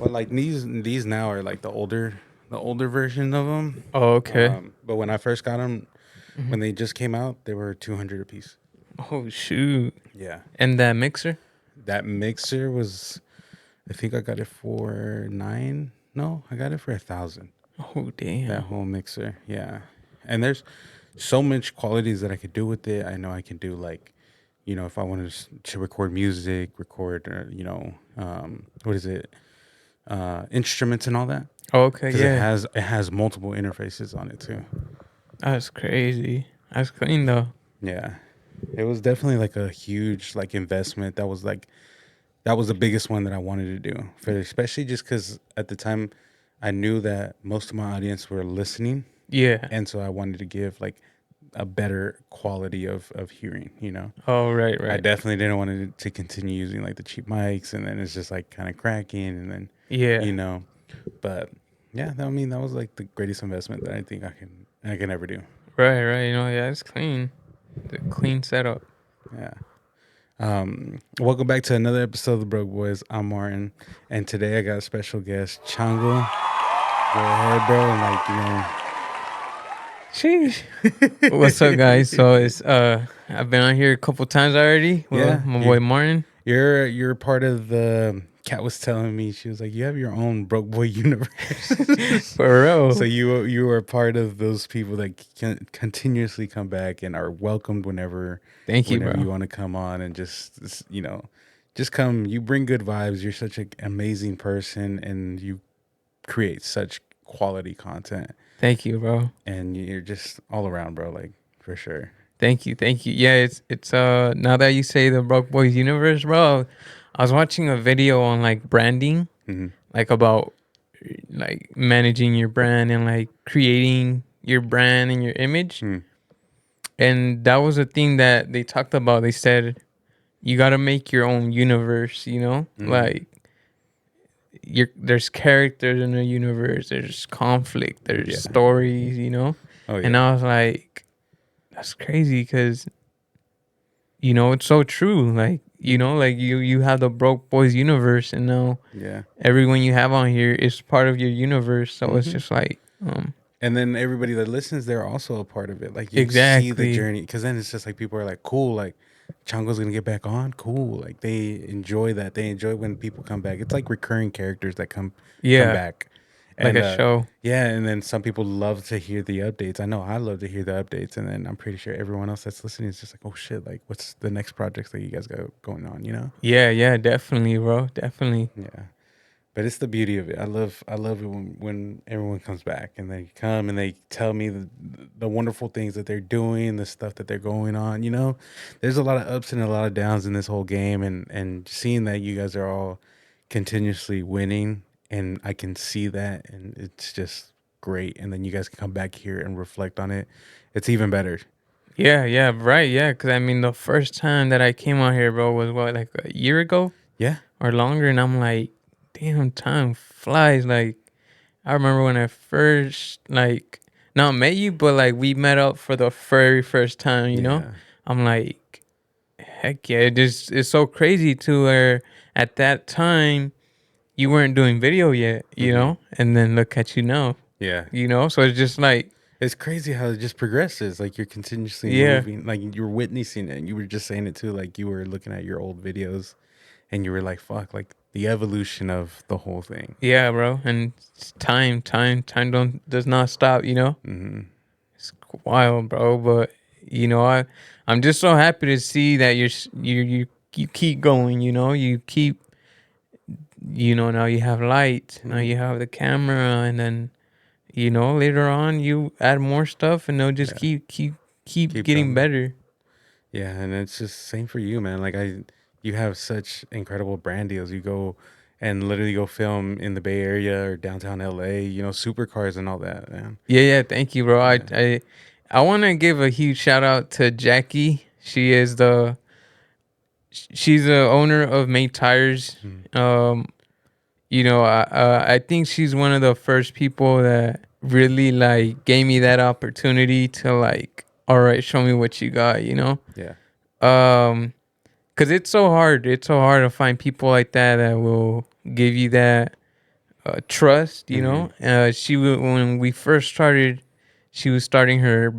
But like these now are like the older version of them. Oh, okay. But when I first got them, Mhm. when they just came out, they were 200 a piece. Oh shoot! Yeah, And that mixer? that mixer was. I think I got it for 9. No, I got it for 1,000. Oh That damn! whole mixer, yeah. And there's so much qualities that I could do with it. I know I can do like, if I wanted to record music, record, what is it, instruments and all that, Okay, because yeah. it has multiple interfaces on it too. That's crazy. That's clean though. Yeah, it was definitely like a huge like investment. That was the biggest one that I wanted to do for, especially just because at the time I knew that most of my audience were listening, Yeah. and so I wanted to give like a better quality of hearing. Oh right, I right. definitely didn't want to continue using like the cheap mics, and then it's just like kind of cracking, and then Yeah. you know, but yeah, I mean that was like the greatest investment that I think I can ever do. Right, right. Yeah, it's clean. The clean setup. Yeah. Welcome back to another episode of the Broke Boys. I'm Martin, and today I got a special guest, Chango. Go ahead, bro, and Sheesh. What's up, guys? So it's I've been on here a couple times already with yeah, my boy Martin. you're part of the. Kat was telling me, she was like, you have your own Broke Boy universe. For So real. you are part of those people that can continuously come back and are welcomed Thank you, whenever bro. you want to come on, and just come. You bring good vibes. You're such an amazing person, and you create such quality content, Thank you, bro. and you're just all around, bro. Like for sure. Thank you, thank you. Yeah, it's now that you say the Broke Boys universe, bro, I was watching a video on like branding, Hmm. like about like managing your brand and like creating your brand and your image. Mm. And that was a thing that they talked about. They said you got to make your own universe, Hmm. Like there's characters in the universe, there's conflict, there's Yeah. stories. Oh And yeah. I was like, that's crazy because it's so true. Like you have the Broke Boys universe, and now Yeah. everyone you have on here is part of your universe. So it's Hmm. just like, And then everybody that listens, they're also a part of it. Like you see the exactly. journey, because then it's just like people are like, cool, like Chango's gonna get back on, cool. Like they enjoy that. They enjoy when people come back. It's like recurring characters that come Yeah, back, like and a show. yeah. And then some people love to hear the updates. I know I love to hear the updates, and then I'm pretty sure everyone else that's listening is just like, oh shit, like what's the next projects that you guys got going on? Yeah, yeah, definitely, bro. Definitely. Yeah. But it's the beauty of it. I love it when everyone comes back and they come and they tell me the wonderful things that they're doing, the stuff that they're going on. There's a lot of ups and a lot of downs in this whole game, and seeing that you guys are all continuously winning, and I can see that, and it's just great. And then you guys can come back here and reflect on it. It's even better. Yeah, yeah, right. Yeah, because I mean, the first time that I came out here, bro, was what, like a year ago Yeah. or longer, and I'm like, damn, time flies. Like, I remember when I first like not met you, but like we met up for the very first time. Yeah. I'm like, heck yeah, it's so crazy to where at that time you weren't doing video yet, Hmm. and then look at you now, Yeah. So it's just like, It's crazy how it just progresses. Like you're continuously yeah, moving. Like you're witnessing it. And you were just saying it too. Like you were looking at your old videos, and you were like, "Fuck!" Like the evolution of the whole thing. yeah, bro, and it's time don't does not stop. Hmm. It's wild, bro. But I'm just so happy to see that you keep going. You keep. Now you have light. Now Hmm. you have the camera, and then later on you add more stuff, and they'll just Yeah. keep Keep getting coming. better. Yeah, and it's just same for you, man. You have such incredible brand deals. You go and literally go film in the Bay Area or downtown LA. Supercars and all that, man. Yeah, yeah. Thank you, bro. I Yeah. I, I want to give a huge shout out to Jackie. She's the owner of Made Tires. Mm. Um, I think she's one of the first people that really like gave me that opportunity to like, all right, show me what you got. Yeah. Um, cause it's so hard. It's so hard to find people like that that will give you that, trust. Mhm. When we first started, she was starting her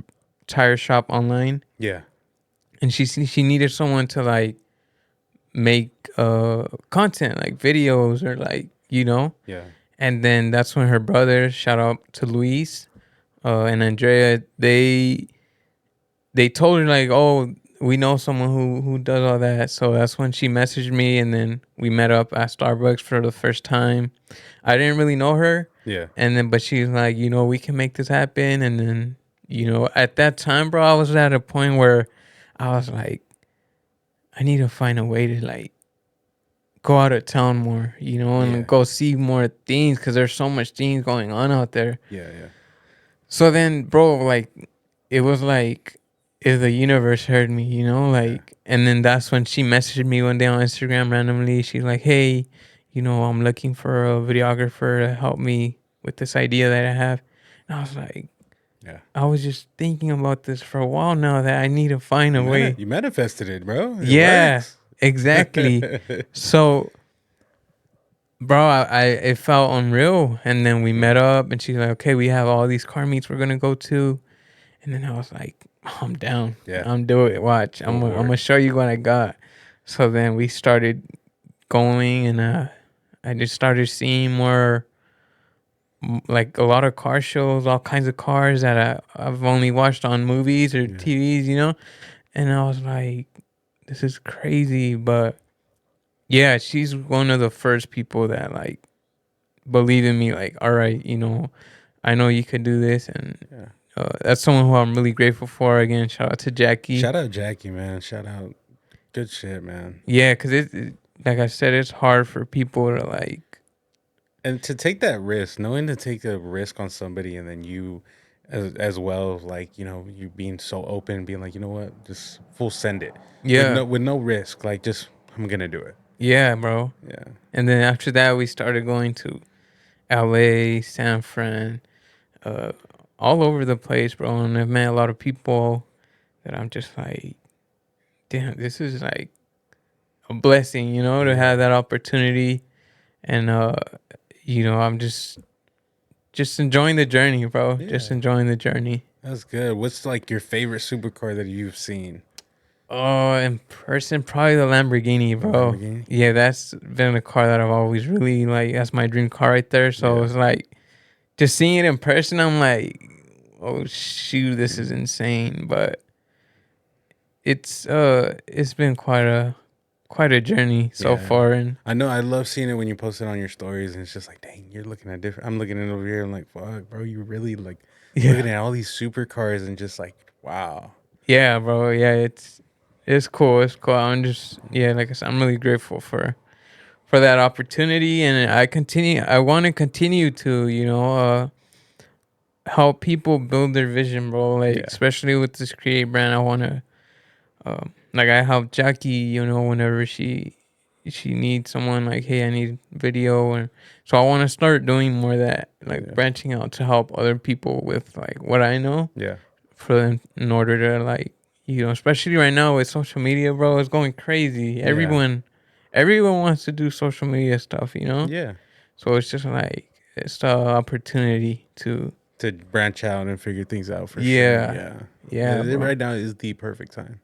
tire shop online, Yeah. and she needed someone to like make content, like videos or like Yeah. And then that's when her brother, shout out to Luis and Andrea, they told her like, oh, we know someone who does all that. So that's when she messaged me, and then we met up at Starbucks for the first time. I didn't really know her, Yeah. and then but she's like, we can make this happen. And then at that time, bro, I was at a point where I was like, I need to find a way to like go out of town more, and Yeah. go see more things because there's so much things going on out there. Yeah. Yeah. So then, bro, like, it was like if the universe heard me, Yeah. like, and then that's when she messaged me one day on Instagram randomly. She's like, hey, I'm looking for a videographer to help me with this idea that I have. And I was like, Yeah. I was just thinking about this for a while now that I need to find a way. You manifested it, bro. It Yeah, works. exactly. So, bro, it felt unreal. And then we met Mhm. up, and she's like, okay, we have all these car meets we're gonna go to. And then I was like, I'm down. Yeah. I'm doing it. Watch. Go I'm for gonna it. show you what I got. So then we started going, and I just started seeing more, like a lot of car shows, all kinds of cars that I've only watched on movies or Yeah. TVs. And I was like, this is crazy. But yeah, she's one of the first people that like believe in me. Like, all right, I know you could do this, and Yeah. that's someone who I'm really grateful for. Again, shout out to Jackie. Shout out Jackie, man. Shout out. Good shit, man. Yeah, because like I said, it's hard for people to like. And to take that risk, knowing to take a risk on somebody, and then you, as well, like you being so open, being like, you know what, just full send it Yeah, with no risk, like just I'm gonna do it. yeah, bro. Yeah. And then after that, we started going to L.A., San Fran, uh, all over the place, bro. And I've met a lot of people that I'm just like, damn, this is like a blessing, to have Yeah. that opportunity. And I'm just enjoying the journey, bro. Just Yeah. enjoying the journey. That's good. What's like your favorite supercar that you've seen? Oh, in person, probably the Lamborghini, The bro. Lamborghini. Yeah, that's been a car that I've always really like. That's my dream car right there. So Yeah. it's like just seeing it in person. I'm like, oh shoot, this is insane. But it's been quite a journey so Yeah. far, and I know. I love seeing it when you post it on your stories, and it's just like, dang, you're looking at different. I'm looking at it over here. I'm like, fuck, bro, you really like yeah, looking at all these supercars and just like, wow. yeah, bro, yeah, it's cool. It's cool. I'm just like I said, I'm really grateful for that opportunity, and I want to continue to help people build their vision, bro. Like Yeah. especially with this create brand, I want to like I help Jackie, whenever she needs someone like, hey, I need video, and so I want to start doing more of that, like Yeah. branching out to help other people with like what I know Yeah. for them in order to like especially right now with social media, bro, it's going crazy. Yeah. Everyone wants to do social media stuff. Yeah. So it's just like it's the opportunity to To branch out and figure things out for sure. yeah, Yeah. yeah, bro. Right now is the perfect time.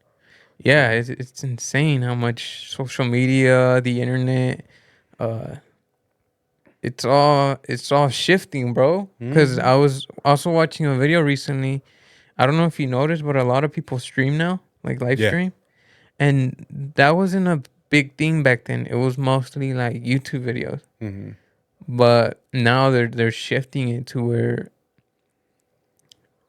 Yeah, Yeah. it's insane how much social media, the internet, uh, it's all shifting, bro. Because Hmm. I was also watching a video recently. I don't know if you noticed, but a lot of people stream now, like live Yeah. stream, and that wasn't a big thing back then. It was mostly like YouTube videos, Hmm. but now they're shifting it to where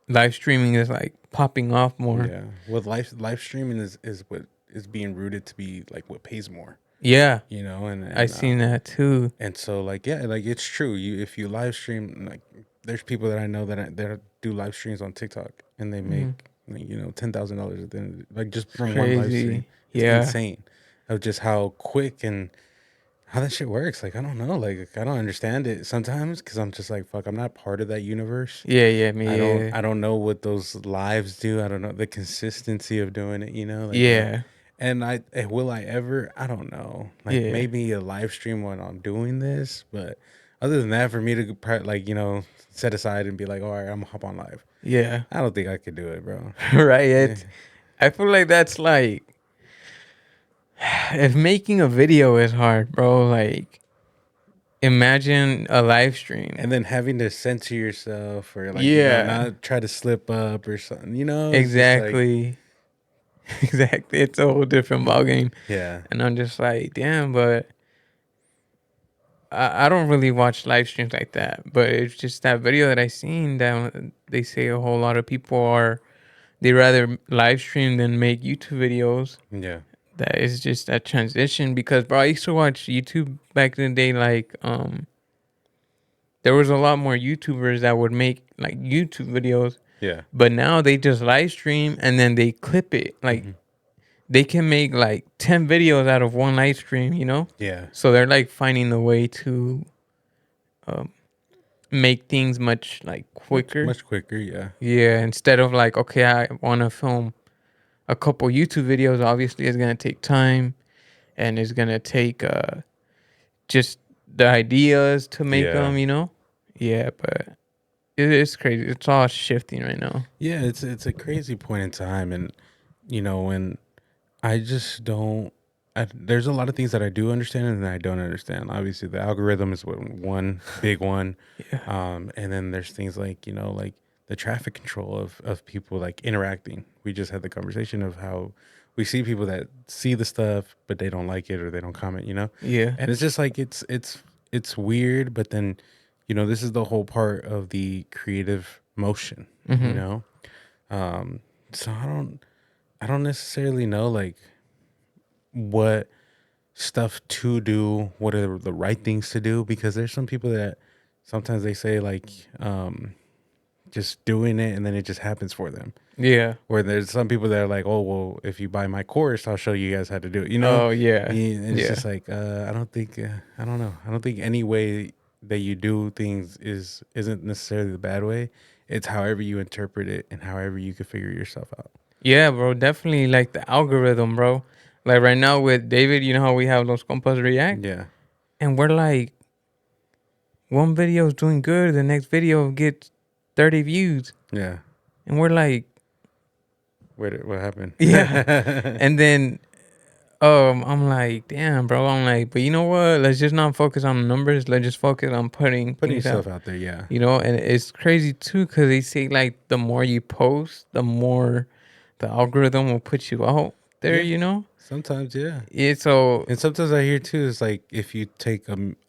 live streaming is like popping off more. Yeah. With live streaming is what is being rooted to be like what pays more. Yeah, And I seen that too. so like yeah, like it's true. If you live stream, like there's people that I know that do live streams on TikTok, and they make Mhm. like, $10,000 at the end, like just from one live stream. Crazy. It's Yeah. insane of just how quick and how that shit works. Like I don't know, like I don't understand it sometimes because I'm just like fuck, I'm not part of that universe. Yeah, yeah, me, yeah, I don't know what those lives do. I don't know the consistency of doing it. Like yeah, and will I ever? I don't know. Like yeah, maybe a live stream when I'm doing this, but other than that, for me to like set aside and be like, all right, I'm gonna hop on live. Yeah. I don't think I could do it, bro. Right. Yeah. I feel like that's like if making a video is hard, bro, like imagine a live stream. And then having to censor yourself or like Yeah. not try to slip up or something. It's just like Exactly. Exactly. It's a whole different ballgame. yeah, And I'm just like, damn, but I don't really watch live streams like that. But it's just that video that I seen that they say a whole lot of people they rather live stream than make YouTube videos. yeah, That is just that transition because bro, I used to watch YouTube back in the day. Like there was a lot more YouTubers that would make like YouTube videos, yeah, but now they just live stream and then they clip it. Like hmm they can make like 10 videos out of one live stream, yeah. So they're like finding a way to um, make things much like Much quicker. much quicker. Yeah, Yeah, instead of like, okay, I want to film a couple YouTube videos. Obviously, it's gonna take time and it's gonna take just the ideas to make yeah, them. Yeah, but it's crazy. It's all shifting right now. yeah. It's a crazy point in time, and when I just don't. There's a lot of things that I do understand and that I don't understand. Obviously, the algorithm is one big one, Yeah, and then there's things like like the traffic control of people like interacting. We just had the conversation of how we see people that see the stuff but they don't like it or they don't comment. yeah, And it's just like it's weird, but then this is the whole part of the creative motion. You mm-hmm. know, so I don't necessarily know like what stuff to do, what are the right things to do, because there's some people that sometimes they say like just doing it and then it just happens for them. Yeah. Where there's some people that are like, oh well, if you buy my course, I'll show you guys how to do it. Oh yeah, And it's yeah, just like I don't think I don't know. I don't think any way that you do things isn't necessarily the bad way. It's however you interpret it and however you can figure yourself out. yeah, bro. Definitely like the algorithm, bro. Like right now with David, you know how we have those compas react, Yeah, and we're like, one video is doing good, the next video gets 30 views, yeah. and we're like, What happened? yeah, and then I'm like, damn, bro. I'm like, but you know what? Let's just not focus on the numbers. Let's just focus on putting Putting things out. yourself out there, yeah. And it's crazy too because they say like the more you post, the more the algorithm will put you out there. Yeah. Sometimes, yeah. Yeah. So And sometimes I hear too is like if you take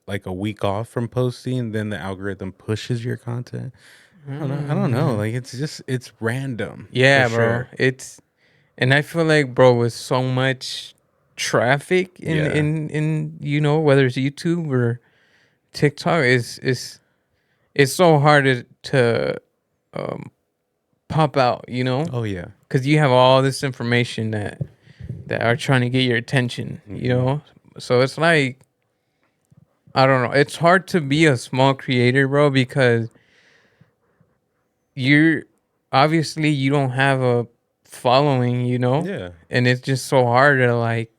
like a week off from posting, then the algorithm pushes your content. I don't know. I don't know. mm, Like it's random for yeah, bro. sure. And I feel like, bro, with so much traffic in Yeah. whether it's YouTube or TikTok, it's so hard to um, pop out, Oh yeah. because you have all this information that are trying to get your attention, hmm So it's like I don't know. It's hard to be a small creator, bro, because you're obviously you don't have a following, Yeah. and it's just so hard to like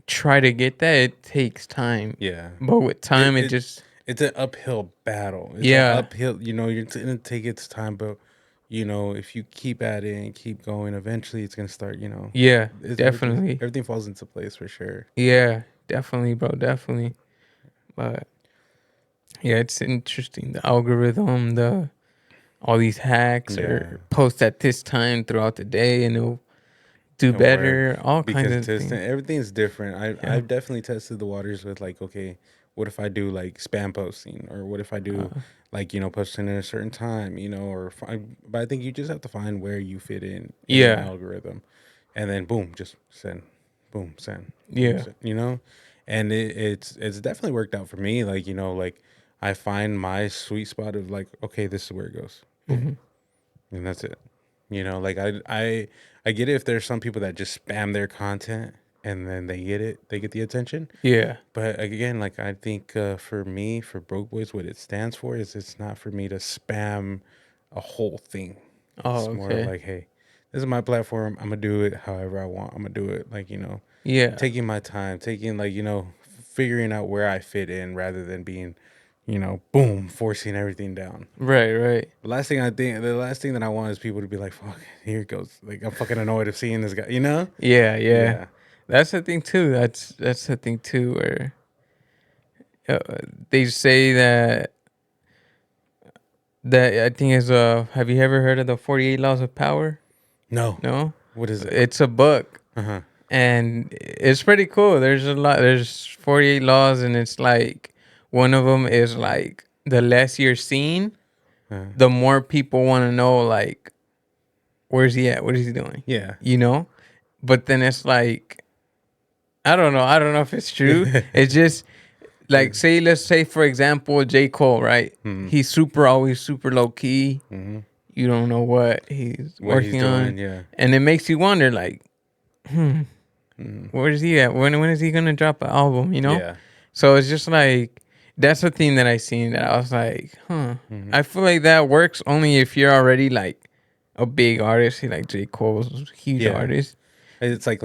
try to get that. It takes time, Yeah. but with time, It it it just it's an uphill battle. It's an yeah, uphill. You're gonna take its time, but if you keep at it and keep going, eventually it's gonna start. yeah, It's definitely, everything falls into place for sure. yeah, definitely, bro, definitely. But yeah, it's interesting. The algorithm, the all these hacks Yeah. or post at this time throughout the day, and it'll do And work better. All kinds because of testing things. everything's different. Yeah. I've definitely tested the waters with like, okay, what if I do like spam posting, or what if I do Uh, like posting at a certain time, or find, but I think you just have to find where you fit in the yeah. algorithm, and then boom, just send, boom, send, boom, Yeah. send, and it's definitely worked out for me. Like like I find my sweet spot of like, okay, this is where it goes, boom, Hmm. and that's it. Like I get it if there's some people that just spam their content and then they get the attention. Yeah. But again, like I think for me, for Broke Boys, what it stands for is it's not for me to spam a whole thing. Oh, It's more of okay. like, hey, this is my platform. I'm gonna do it however I want. I'm gonna do it like Yeah. taking my time, taking like figuring out where I fit in rather than being, boom, forcing everything down. Right, right. The last thing that I want is people to be like, "Fuck, here it goes." Like I'm fucking annoyed of seeing this guy. You know? Yeah, yeah. Yeah. That's the thing too. That's the thing too, where uh, they say that I think is have you ever heard of the 48 laws of power? No. No? What is it? It's a book Uh huh. and it's pretty cool. There's 48 laws and it's like one of them is like the less you're seen, Uh, the more people want to know like where's he at? What is he doing? yeah. You know? But then it's like I don't know. I don't know if it's true. It's just like say let's say for example J. Cole, right? Mm-hmm. He's always super low key. Mm-hmm. You don't know what he's What he's working on. doing? Yeah. And it makes you wonder like, Mm-hmm. where is he at? When is he gonna drop an album, you know? Yeah. So it's just like that's the thing that I seen that I was like, huh. Mm-hmm. I feel like that works only if you're already like a big artist. Like J. Cole's a huge Yeah. artist. It's like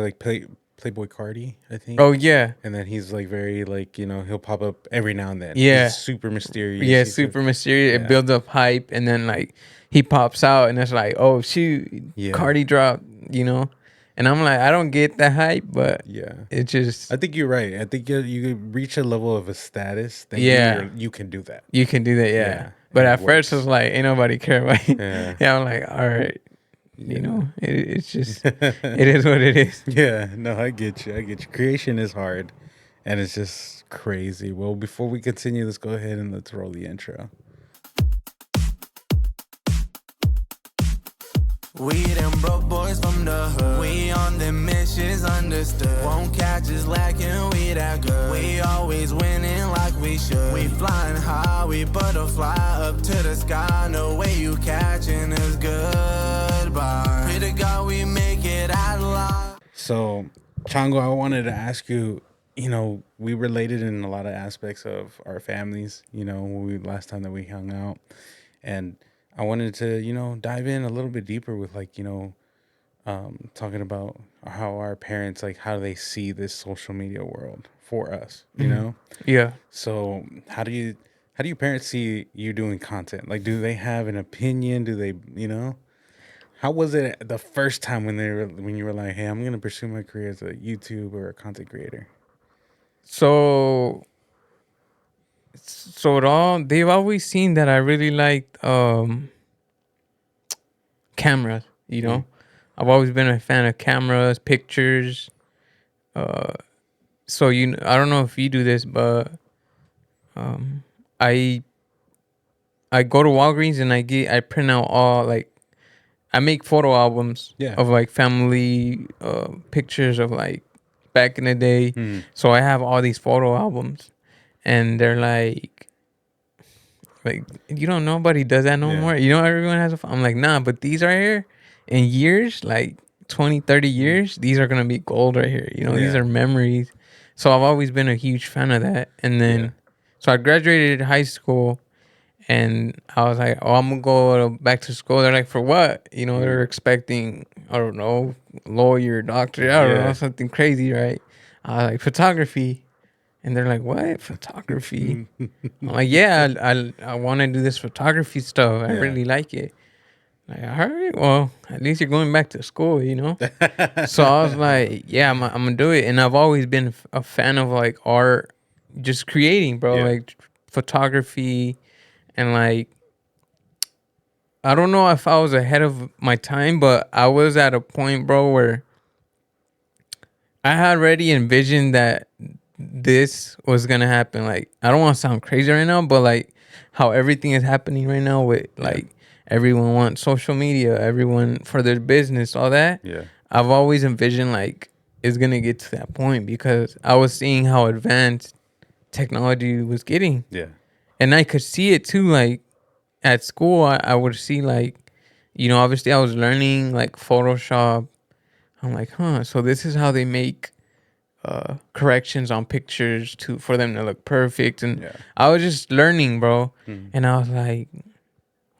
Playboy Cardi, I think. Oh yeah. And then he's like very like he'll pop up every now and then. He's Yeah. super mysterious. Yeah, He's super mysterious. It yeah. builds up hype, and then like he pops out, and it's like, oh shoot, Yeah. Cardi dropped, you know. And I'm like, I don't get the hype, but Yeah. it just I think you're right. I think you reach a level of a status that yeah, you can do that. you can do that, yeah. Yeah, But and it at first, works. it's like, ain't nobody care about it. Yeah. Yeah, I'm like, all right, you Yeah. know, it's just it is what it is. Yeah, no, I get you. I get you. Creation is hard and it's just crazy. Well, before we continue, let's go ahead and let's roll the intro. We them broke boys from the hood. We on them missions understood. Won't catch us lacking, we that good. We always winning like we should. We flying high, we butterfly up to the sky. No way you catching us goodbye. Pray to God we make it out alive. So, Chango, I wanted to ask you, we related in a lot of aspects of our families, when last time that we hung out. And I wanted to, dive in a little bit deeper with like, talking about how our parents, like how they see this social media world for us, Yeah. So how do your parents see you doing content? Like, do they have an opinion? Do they, how was it the first time when you were like, hey, I'm going to pursue my career as a YouTube or a content creator? So it all they've always seen that I really liked cameras. You know, I've always been a fan of cameras, pictures. So I don't know if you do this, but I I go to Walgreens and I print out all like I make photo albums Yeah. of like family pictures of like back in the day. So I have all these photo albums, and they're like you don't nobody does that no Yeah. more. Everyone has a phone. I'm like nah, but these right here in years like 20, 30 years, these are gonna be gold right here. These Yeah. are memories. So I've always been a huge fan of that. And then Yeah. so I graduated high school and I was like, oh, I'm gonna go back to school. They're like, for what? They're expecting, I don't know, lawyer, doctor, I don't know, Yeah. something crazy, right? I was like, photography. And they're like, what? Photography? I'm like, yeah, I want to do this photography stuff. I Yeah. really like it. Like, all right, well, at least you're going back to school, So I was like, yeah, I'm gonna do it. And I've always been a fan of like art, just creating, bro, Yeah. like photography and like I don't know if I was ahead of my time, but I was at a point, bro, where I had already envisioned that this was gonna happen. Like, I don't want to sound crazy right now, but like how everything is happening right now with like everyone wants social media, everyone for their business, all that. Yeah. I've always envisioned like it's gonna get to that point because I was seeing how advanced technology was getting, Yeah. and I could see it too. Like at school, I would see like, obviously I was learning like Photoshop. I'm like, huh, so this is how they make corrections on pictures for them to look perfect. And Yeah. I was just learning, bro. And I was like,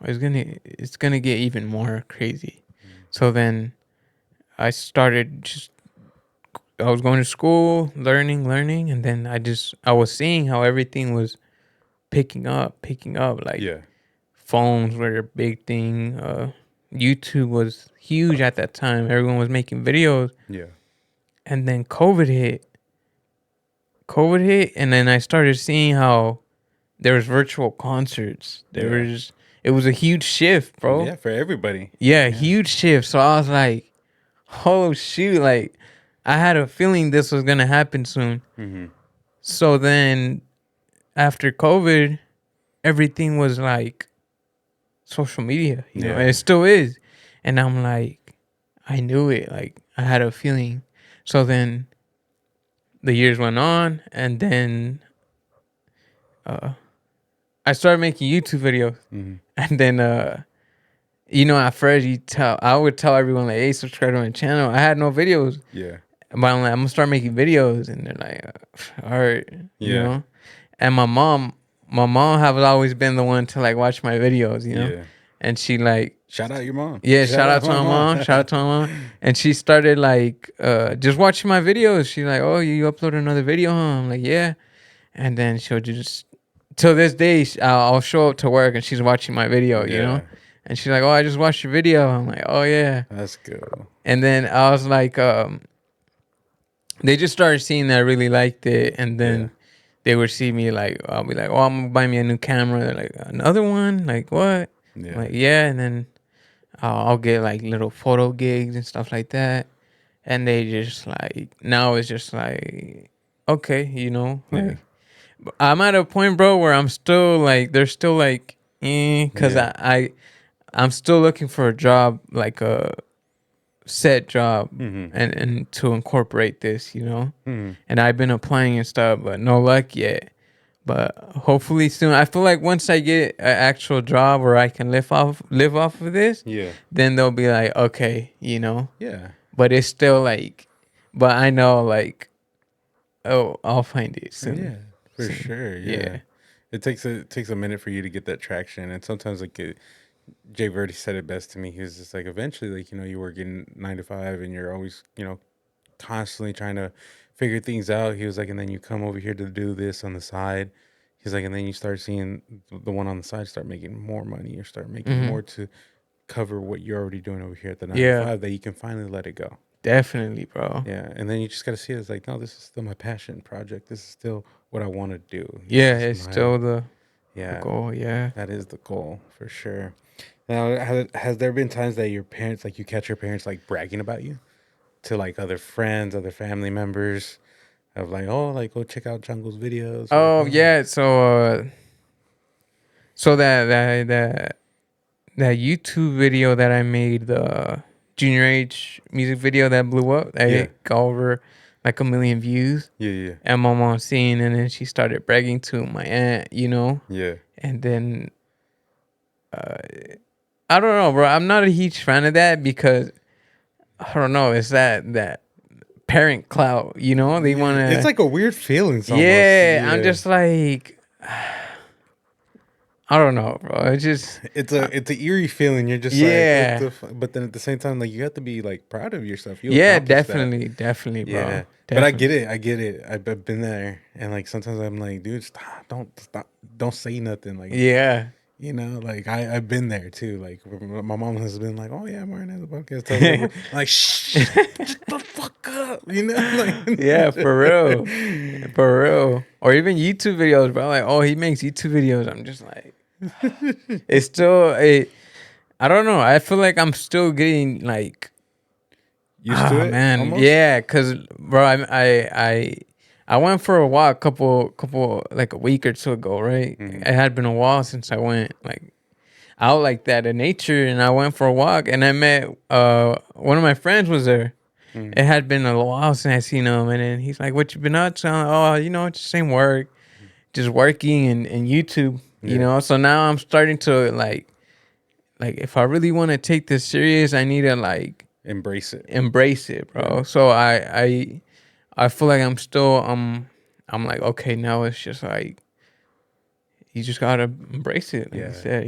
it's gonna get even more crazy. So then I started I was going to school, learning, and then I was seeing how everything was picking up. Like Yeah. phones were a big thing. YouTube was huge at that time. Everyone was making videos, Yeah. and then COVID hit, and then I started seeing how there was virtual concerts. Yeah. It was a huge shift, bro. Yeah, for everybody. Yeah, Yeah. huge shift. So I was like, oh shoot, like I had a feeling this was gonna happen soon. Mm-hmm. So then after COVID, everything was like social media, Yeah. and it still is. And I'm like, I knew it. Like I had a feeling. So then the years went on, and then I started making YouTube videos. Mm-hmm. And then at first I would tell everyone like, hey, subscribe to my channel. I had no videos. Yeah. But I'm like, I'm gonna start making videos, and they're like, all right, Yeah. And my mom has always been the one to like watch my videos, Yeah. and she like, Shout out your mom. yeah, shout out to my mom, shout out to my mom, and she started like, just watching my videos. She's like, oh, you upload another video, huh? I'm like, yeah, and then she'll just, till this day, I'll show up to work and she's watching my video, Yeah. and she's like, oh, I just watched your video. I'm like, oh yeah, That's good. and then I was like, they just started seeing that I really liked it, and then Yeah. they would see me like, I'll be like, oh, I'm gonna buy me a new camera. They're like, another one? Like what? Yeah. I'm like, yeah, and then I'll get like little photo gigs and stuff like that, and they just like, now it's just like, okay, Yeah. I'm at a point, bro, where I'm still like, they're still like, because Yeah. I'm still looking for a job, like a set job, Mm-hmm. and to incorporate this, Mm-hmm. and I've been applying and stuff, but no luck yet. But hopefully soon. I feel like once I get an actual job where I can live off of this, Yeah. then they'll be like, okay, Yeah. But it's still like, but I know like, oh, I'll find it soon. Yeah. For Soon. sure. Yeah. Yeah. It takes a minute for you to get that traction, and sometimes like Jay Verdi said it best to me. He was just like, eventually, like you're working 9 to 5, and you're always constantly trying to figure things out. He was like, and then you come over here to do this on the side. He's like, and then you start seeing the one on the side start making more money, or start making more to cover what you're already doing over here at the 9 to 5, that you can finally let it go. Definitely, bro. Yeah, and then you just got to see it as like, no, this is still my passion project. This is still what I want to do. Yeah, This it's is still the yeah, goal. Yeah. that is the goal for sure. Now, has there been times that your parents, like you catch your parents like bragging about you to like other friends, other family members, of like, oh, like go check out Chango's videos? Oh Or, yeah. So that YouTube video that I made, the Junior H music video that blew up, that Yeah. got over like 1 million views. yeah, And my mom seen, and then she started bragging to my aunt, yeah, And then I don't know, bro. I'm not a huge fan of that because I don't know. It's that parent clout, They want to. It's like a weird feeling. Yeah, I'm just like, I don't know, bro. It's just, it's a eerie feeling. You're just Yeah. like, but then at the same time, like you have to be like proud of yourself. You yeah, accomplished that. definitely, bro. Yeah, but I get it. I've been there, and like sometimes I'm like, dude, stop, don't say nothing. Like, Yeah. like I've been there too. Like my mom has been like, oh yeah, Martin has a podcast. Tell me. I'm like, shh, shut the fuck up. Like Yeah, for real. For real. Or even YouTube videos, bro. Like, oh, he makes YouTube videos. I'm just like, it's still I don't know. I feel like I'm still getting like, used to it, man. almost? Yeah, cause bro, I went for a walk couple like a week or two ago, right? It had been a while since I went like out like that in nature, and I went for a walk, and I met one of my friends was there. It had been a while since I seen him, and then he's like, "What you been up to?" I'm like, oh, it's the same work, just working and YouTube, So now I'm starting to like if I really want to take this serious, I need to like Embrace it, bro. Yeah. So I feel like I'm still I'm like, okay, now it's just like you just gotta embrace it, like you said,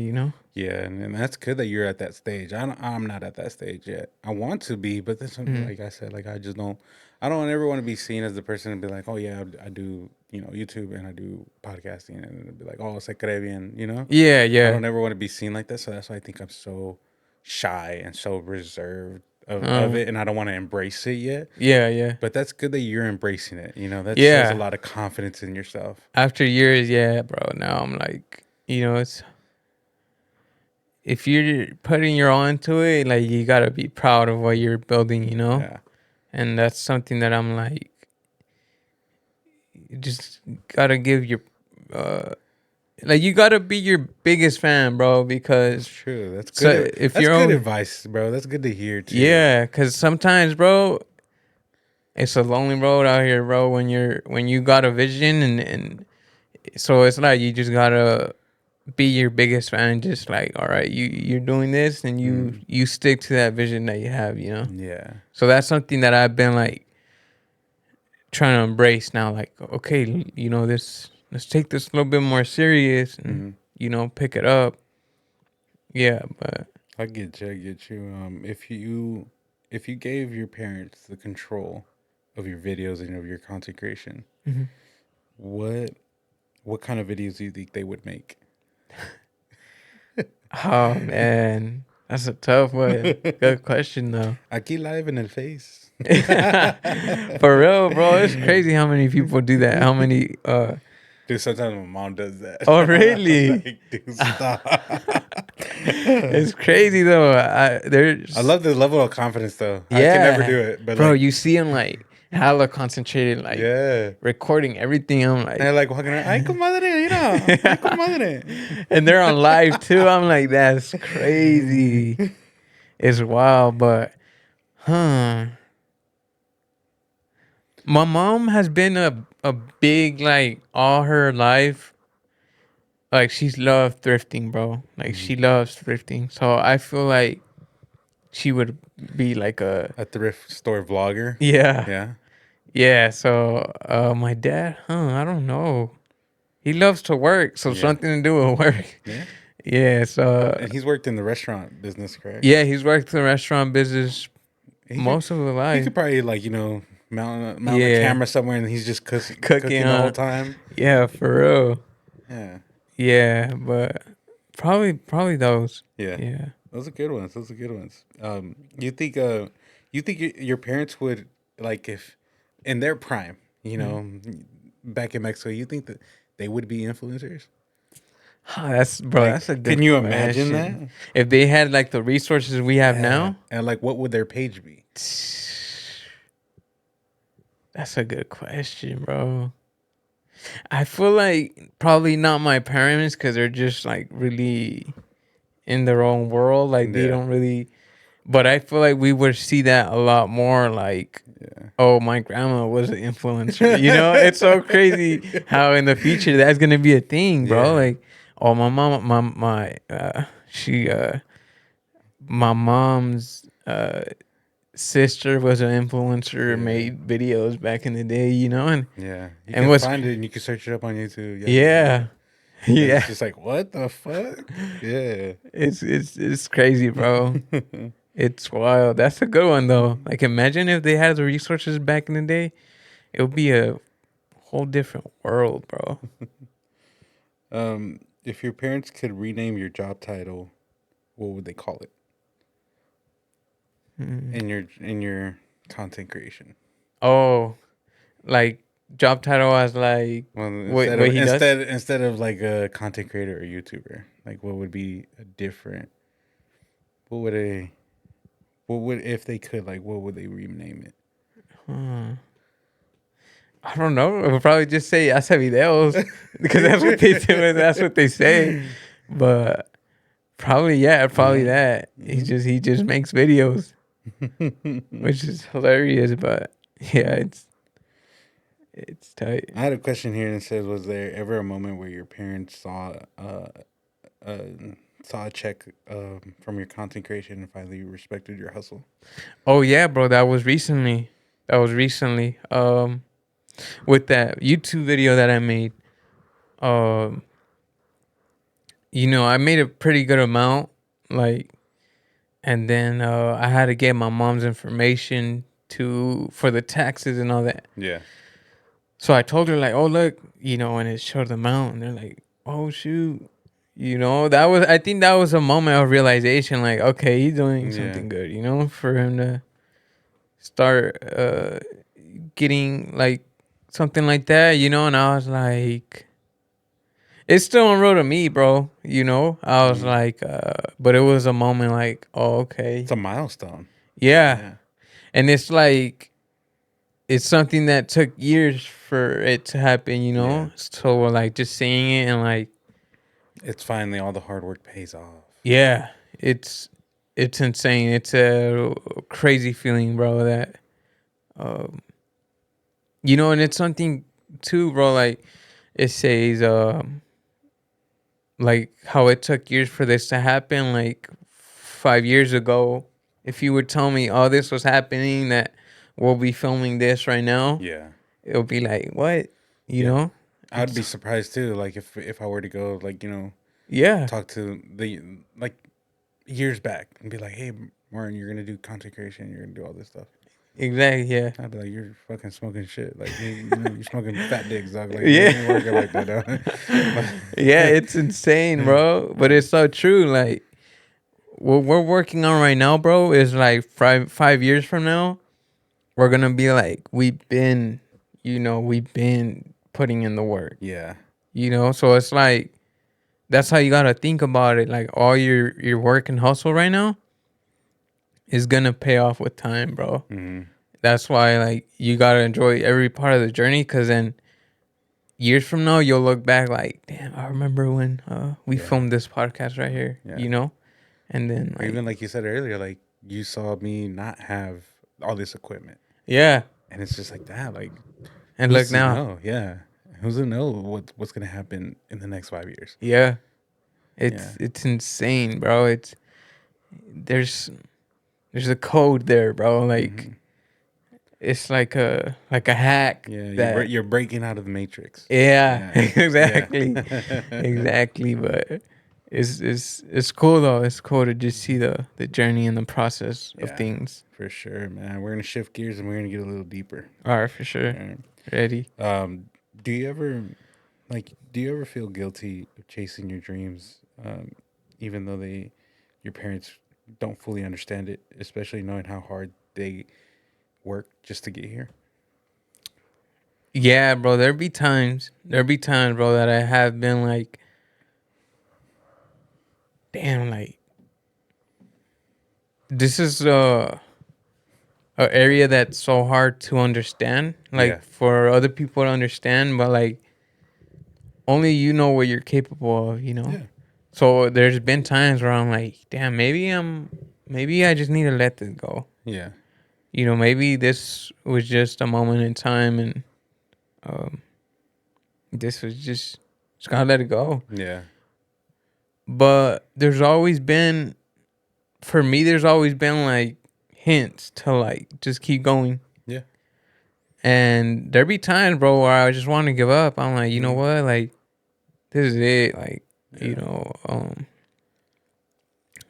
Yeah, and that's good that you're at that stage. I'm not at that stage yet. I want to be, but this like I said, like I don't ever want to be seen as the person and be like, oh yeah, I do YouTube and I do podcasting, and it'd be like, oh, se cree bien, you know. Yeah, I yeah. don't ever want to be seen like that, so that's why I think I'm so shy and so reserved of Uh, it, and I don't want to embrace it yet. yeah, yeah. But that's good that you're embracing it. That shows a Yeah. lot of confidence in yourself. After years, yeah, bro. Now I'm like, it's if you're putting your all into it, like you gotta be proud of what you're building. Yeah, And that's something that I'm like, you just gotta give your, like you gotta be your biggest fan, bro. that's Because true. That's so good. if That's you're good always, advice, bro. That's good to hear too. yeah, because sometimes, bro, it's a lonely road out here, bro. When you got a vision and so it's like you just gotta be your biggest fan. Just like, all right, you're doing this, and you stick to that vision that you have. Yeah. So that's something that I've been like trying to embrace now. Like, okay, this. Let's take this a little bit more serious and pick it up. Yeah, but I get you. I get you. If you gave your parents the control of your videos and of your content creation, what what kind of videos do you think they would make? oh man, that's a tough one. Good question though. Aquí live in el face. For real, bro, it's crazy how many people do that. How many Dude, sometimes my mom does that. Oh I'm really? like, dude, stop. It's crazy though. I love the level of confidence though. I Yeah, can never do it, but bro, like, you see him like hella concentrated, like yeah. recording everything. I'm like, They're like walking around, ay comadre, mira, ay comadre. and they're on live too. I'm like, that's crazy. It's wild, but my mom has been a big like all her life. Like she's loved thrifting, bro. Like she loves thrifting. So I feel like she would be like a A thrift store vlogger. yeah. Yeah. Yeah, so my dad, I don't know. He loves to work, so Yeah. something to do with work. Yeah. Yeah, so And he's worked in the restaurant business, correct? yeah, he's worked in the restaurant business He could, most of his he life. could probably like mount a Yeah. camera somewhere and he's just cooking Cooking, the whole time. Yeah, for real. Yeah. Yeah, but probably those. Yeah. Yeah. Those are good ones. Those are good ones. You think your parents would like if in their prime, back in Mexico, you think that they would be influencers? That's Like, that's a good can you imagine question. If they had like the resources we have now, And like, what would their page be? that's a good question, bro. I feel like probably not my parents because they're just like really in their own world. Like they Yeah. don't really. But I feel like we would see that a lot more. Like, oh, my grandma was an influencer. It's so crazy how in the future that's gonna be a thing, bro. Yeah. Like, oh, my mom, my mom's sister was an influencer, made videos back in the day, and Yeah. You And can what's- find it and you can search it up on YouTube. yeah. And Yeah, It's just like, what the fuck? Yeah. it's crazy, bro. It's wild. That's a good one though. Like imagine if they had the resources back in the day, it would be a whole different world, bro. If your parents could rename your job title, what would they call it? In your content creation. Oh, like job title as like Well, what he does? instead of like a content creator or YouTuber, like what would be a different? What would if they could like? What would they rename it? I don't know. It would probably just say hace videos because that's what they do and that's what they say. But probably that. He just makes videos, which is hilarious. But yeah, it's tight. I had a question here and it says, was there ever a moment where your parents saw a check from your content creation and finally respected your hustle? Oh yeah, bro. That was recently. With that YouTube video that I made. I made a pretty good amount, like, and then I had to get my mom's information for the taxes and all that. Yeah. So I told her like, oh look, and it showed them out, and they're like, oh shoot, that was I think that was a moment of realization, like, okay, he's doing Yeah. something good, for him to start getting like something like that, and I was like, it's still on road to me, bro. I was Mhm. like, but it was a moment like, oh okay, It's a milestone. yeah, Yeah. and it's like it's something that took years for it to happen, Yeah. So like just seeing it and like, It's finally all the hard work pays off. yeah, it's insane. It's a crazy feeling, bro. That um, and it's something too, bro. Like it says, like how it took years for this to happen. Like 5 years ago, if you would tell me, "Oh, this was happening," that we'll be filming this right now, Yeah. it'll be like, "What?" You Yeah. know? I'd It's be surprised too, like if I were to go like, yeah, talk to the like years back and be like, "Hey, Martin, you're gonna do content creation. You're gonna do all this stuff." exactly. Yeah, I'd be like, "You're fucking smoking shit. Like, you're smoking fat dicks, dog. Like, it yeah, ain't working like that, dog." yeah. It's insane, bro. But it's so true. Like what we're working on right now, bro, is like 5 years from now, we're gonna be like, we've been putting in the work. Yeah. So it's like that's how you gotta think about it. Like all your work and hustle right now is gonna pay off with time, bro. Hmm. That's why like you gotta enjoy every part of the journey, because then years from now you'll look back like, damn, I remember when we Yeah. filmed this podcast right here, Yeah. and then Or like, even like you said earlier, like you saw me not have all this equipment, yeah, and it's just like that. Like, and who's look to now, know? Yeah, who's to know what's gonna happen in the next 5 years? yeah, Yeah. it's insane, bro. There's there's a code there, bro. Like Hmm. it's like a hack Yeah, that, you're breaking out of the matrix. yeah, Yeah, yeah, exactly, exactly. But it's cool though. It's cool to just see the journey and the process of yeah, things. for sure, man. We're gonna shift gears and we're gonna get a little deeper. All right, for sure. All right. Ready? Do you ever do you ever feel guilty of chasing your dreams, even though your parents don't fully understand it, especially knowing how hard they work just to get here? Yeah, bro. There be times, bro, that I have been like, damn, like this is a area that's so hard to understand, Yeah, like for other people to understand, but like only you know what you're capable of. yeah, So there's been times where I'm like, damn, maybe I just need to let this go. yeah, Maybe this was just a moment in time, and um, this was just gotta let it go. yeah, But for me, there's always been like hints to like just keep going. yeah. And there be times, bro, where I just want to give up. I'm like, you know Mm, what? Like, this is it. Like, yeah,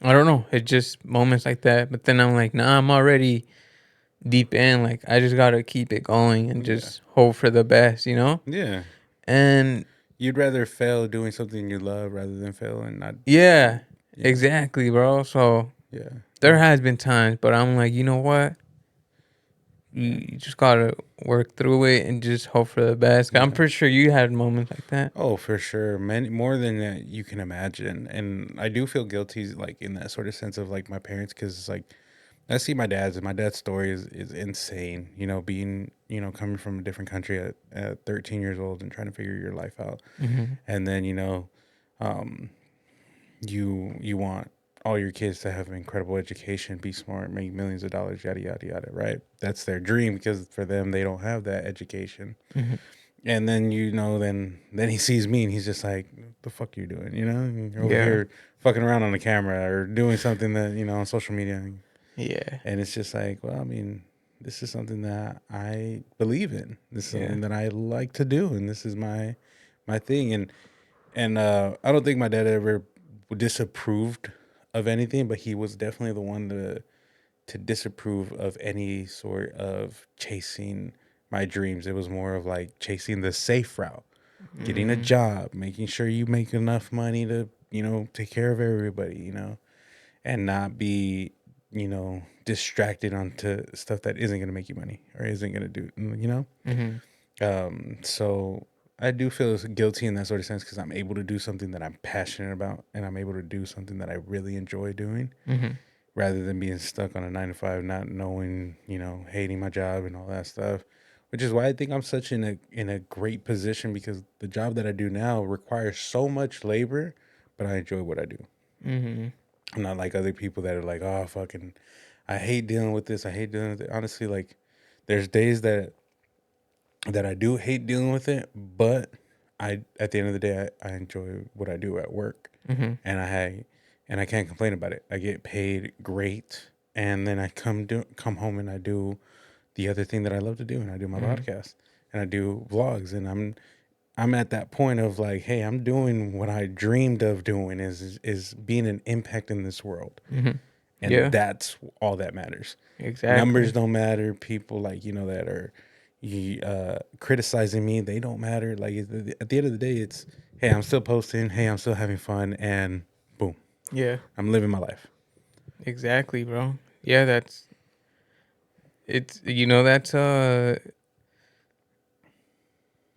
I don't know. It's just moments like that. But then I'm like, nah, I'm already deep in. Like, I just gotta keep it going and yeah, just hope for the best. yeah. And You'd rather fail doing something you love rather than fail and not. yeah, Yeah, exactly, bro. So yeah, there has been times, but I'm like, you know what? yeah, You just gotta work through it and just hope for the best. I'm yeah. pretty sure you had moments like that. Oh, for sure. Many more than you can imagine. And I do feel guilty, like in that sort of sense of like my parents, because like I see my dad's story is insane. Being coming from a different country at 13 years old and trying to figure your life out, Hmm. and then um, you want all your kids to have an incredible education, be smart, make millions of dollars, yada yada yada. Right? That's their dream because for them they don't have that education. Hmm. And then then he sees me and he's just like, "The fuck you doing? You're over Yeah, here fucking around on the camera or doing something that on social media." yeah, And it's just like, well, I mean, this is something that I believe in. This is yeah. something that I like to do, and this is my thing. And I don't think my dad ever disapproved of anything, but he was definitely the one to disapprove of any sort of chasing my dreams. It was more of like chasing the safe route, getting a Mm-hmm. job, making sure you make enough money to, take care of everybody, and not be, distracted onto stuff that isn't going to make you money or isn't going to do, Mm-hmm. So I do feel guilty in that sort of sense because I'm able to do something that I'm passionate about and I'm able to do something that I really enjoy doing Mm-hmm. rather than being stuck on a 9 to 5, not knowing, hating my job and all that stuff. Which is why I think I'm such in a great position because the job that I do now requires so much labor, but I enjoy what I do. Mm-hmm. I'm not like other people that are like, oh, fucking, I hate dealing with this. I hate dealing with it. Honestly, like, there's days that I do hate dealing with it, but at the end of the day, I enjoy what I do at work, Mm-hmm. and I can't complain about it. I get paid great, and then I come home and I do the other thing that I love to do, and I do my Mm-hmm. podcast, and I do vlogs, and I'm at that point of like, hey, I'm doing what I dreamed of doing is being an impact in this world, Mm-hmm. and Yeah, that's all that matters. Numbers exactly. don't matter. People like that are criticizing me, they don't matter. Like at the end of the day, it's hey, I'm still posting. Hey, I'm still having fun, and boom, Yeah, I'm living my life. exactly, bro. Yeah, it's that's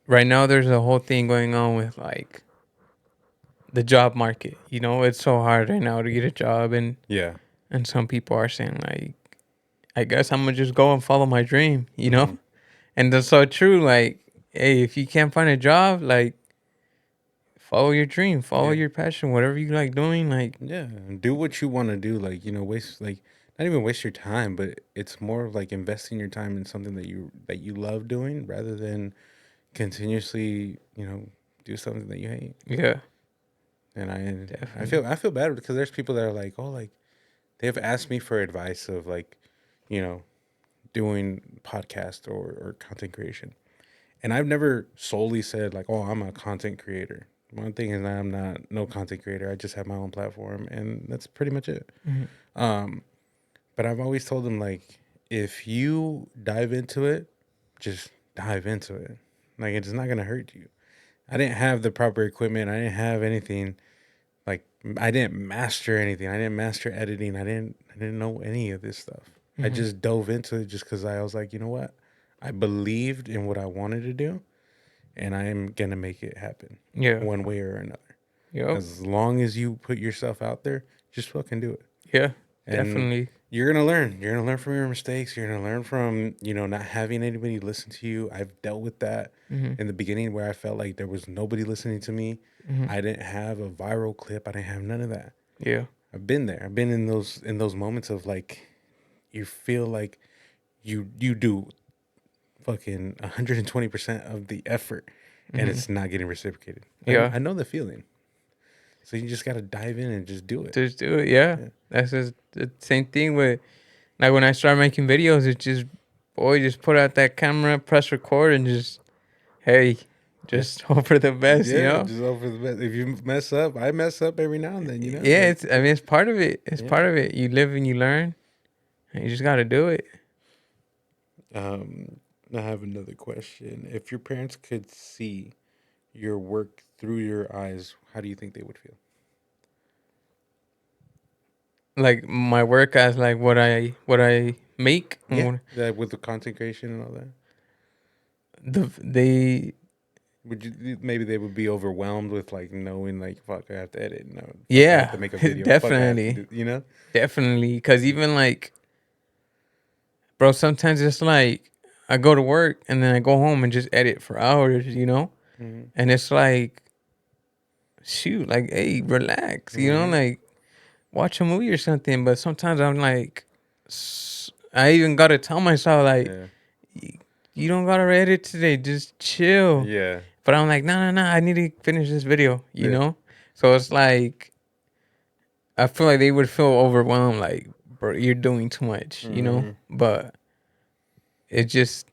right now there's a whole thing going on with like the job market. It's so hard right now to get a job, Yeah. and some people are saying like, I guess I'm gonna just go and follow my dream, Hmm. and that's so true. Like, hey, if you can't find a job, like, follow your dream, follow Yeah. your passion, whatever you like doing. Like, Yeah. Do what you want to do. Like waste like not even waste your time, but it's more of like investing your time in something that you love doing rather than continuously do something that you hate. yeah, And I definitely. feel bad because there's people that are like, oh, like they've asked me for advice of like, you know, doing podcast or content creation. And I've never solely said like, oh, I'm a content creator. One thing is that I'm not no content creator. I just have my own platform and that's pretty much it. Hmm. Um, but I've always told them like, if you dive into it, just dive into it. Like it's not gonna hurt you. I didn't have the proper equipment. I didn't have anything. Like I didn't master anything. I didn't master editing. I didn't know any of this stuff. I Hmm. just dove into it just because I was like, you know what? I believed in what I wanted to do, and I am gonna make it happen, Yeah. one way or another. Yep. As long as you put yourself out there, just fucking do it. Yeah. And Definitely. you're gonna learn. You're gonna learn from your mistakes. You're gonna learn from not having anybody listen to you. I've dealt with that Hmm. in the beginning where I felt like there was nobody listening to me. Hmm. I didn't have a viral clip. I didn't have none of that. Yeah. I've been there. I've been in those moments of like you feel like you do fucking 120% of the effort and Hmm. it's not getting reciprocated. Yeah. I know the feeling. So you just got to dive in and just do it. Just do it. Yeah. Yeah. That's just the same thing with like when I start making videos. It's just, boy, just put out that camera, press record, and just, hey, Yeah. just hope for the best. Yeah, just over the best. If you mess up, I mess up every now and then. Yeah. Like I mean, it's part of it. It's yeah. part of it. You live and you learn, and you just got to do it. Um, I have another question. If your parents could see your work through your eyes, how do you think they would feel? Like my work as like what I make. Yeah, And what, that with the content creation and all that. they Would you maybe they would be overwhelmed with like knowing like fuck I have to edit, no fuck I have yeah, to make a video, fuck I have to definitely. do, you know? Definitely, because even like, bro, sometimes it's like I go to work and then I go home and just edit for hours. Hmm. And it's like, shoot, like, hey, relax, Hmm. like watch a movie or something. But sometimes I'm like, I even gotta tell myself like, Yeah, you don't gotta edit today, just chill. yeah, But I'm like, no, no, no, I need to finish this video, yeah. So it's like I feel like they would feel overwhelmed, like, bro, you're doing too much. Hmm. But it just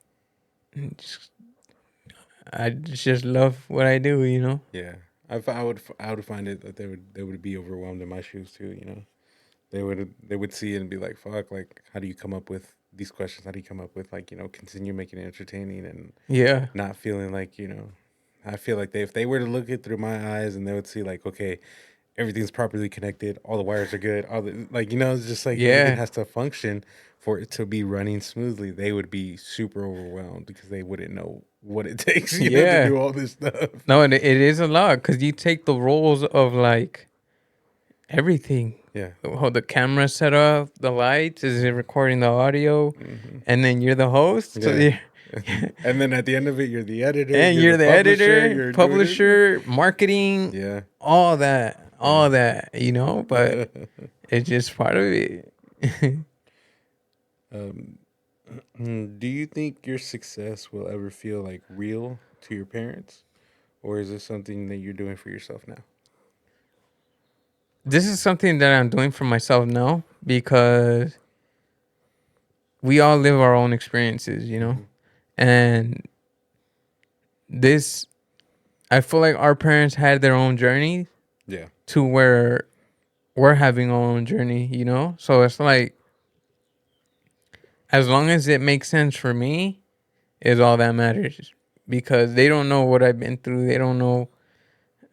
I just love what I do. Yeah. I would find it that they would be overwhelmed in my shoes too. They would see it and be like fuck, like how do you come up with these questions that he come up with, like, continue making it entertaining and Yeah. not feeling like, I feel like if they were to look it through my eyes and they would see like, okay, everything's properly connected, all the wires are good, all the like, it's just like everything Yeah. has to function for it to be running smoothly. They would be super overwhelmed because they wouldn't know what it takes, to Yeah. do all this stuff. No, and it is a lot because you take the roles of like everything. Yeah. How the camera set up, the lights, is it recording the audio, Hmm. and then you're the host. So Yeah. you're, And then at the end of it, you're the editor, and you're you're the the publisher, editor, you're doing it. publisher, marketing, Yeah. all that, Yeah. all that, but it's just part of it. um, do you think your success will ever feel like real to your parents, or is this something that you're doing for yourself now? This is something that I'm doing for myself now because we all live our own experiences, Hmm. and this, I feel like our parents had their own journey Yeah. to where we're having our own journey, So it's like, as long as it makes sense for me, is all that matters. Because they don't know what I've been through. They don't know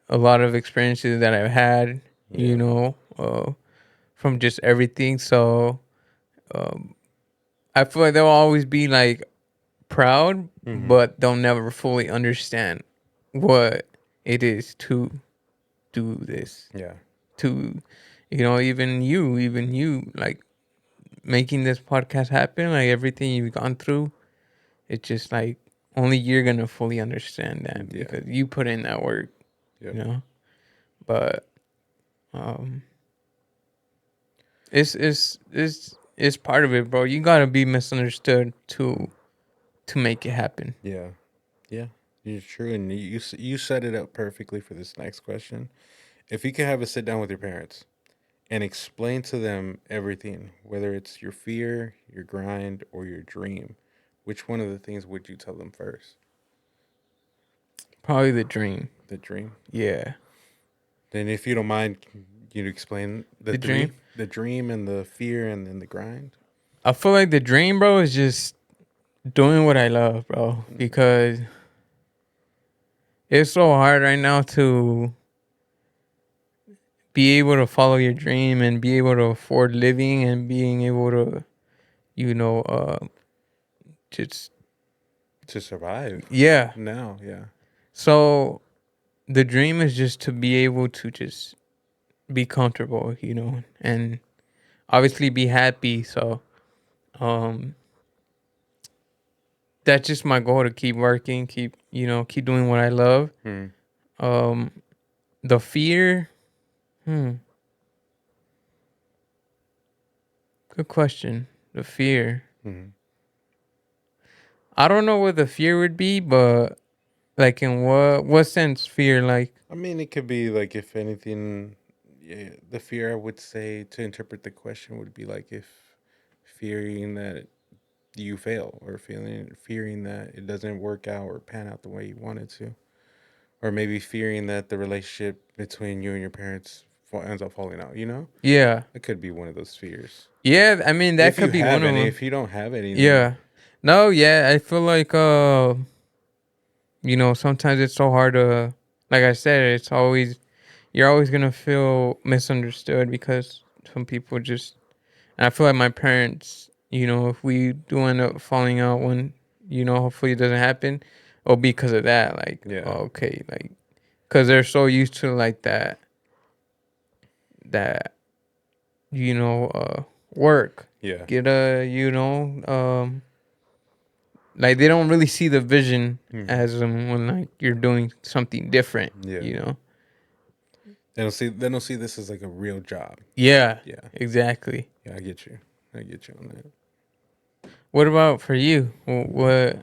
a lot of experiences that I've had, Yeah. from just everything. So um, I feel like they'll always be like proud, Hmm. but they'll never fully understand what it is to do this. Yeah. To, even you, like making this podcast happen, like everything you've gone through, it's just like only you're gonna fully understand that Yeah. because you put in that work, Yep. you know. But um, it's part of it, bro. You gotta be misunderstood to make it happen. Yeah. Yeah. You're true, and you set it up perfectly for this next question. If you could have a sit down with your parents and explain to them everything, whether it's your fear, your grind, or your dream, which one of the things would you tell them first? Probably the dream. The dream. Yeah, Then, if you don't mind, you explain the the dream. three: the dream and the fear and then the grind. I feel like the dream, bro, is just doing what I love, bro, because it's so hard right now to be able to follow your dream and be able to afford living and being able to, you know, uh, just To survive yeah. now. Yeah. So the dream is just to be able to just be comfortable, and obviously be happy. So um, that's just my goal, to keep working, keep doing what I love. Hmm. Um, the fear, good question. The fear. Hmm. I don't know what the fear would be, but like in what sense fear? Like, I mean, it could be like, if anything, yeah, the fear I would say to interpret the question would be like, if fearing that you fail, or fearing that it doesn't work out or pan out the way you want it to, or maybe fearing that the relationship between you and your parents ends up falling out. yeah, It could be one of those fears. yeah. I mean, that If you could be one have of any, them. if you don't have any, then Yeah. No, yeah. I feel like sometimes it's so hard to, like I said, you're always gonna feel misunderstood because some people just. And I feel like my parents, if we do end up falling out, when, hopefully it doesn't happen, it'll be because of that. Like, yeah, oh, okay, like, because they're so used to like that, work, yeah, get like they don't really see the vision hmm, as when like you're doing something different, yeah. you know. They don't see this as like a real job. Yeah, Yeah, exactly. yeah. I get you on that. What about for you? What?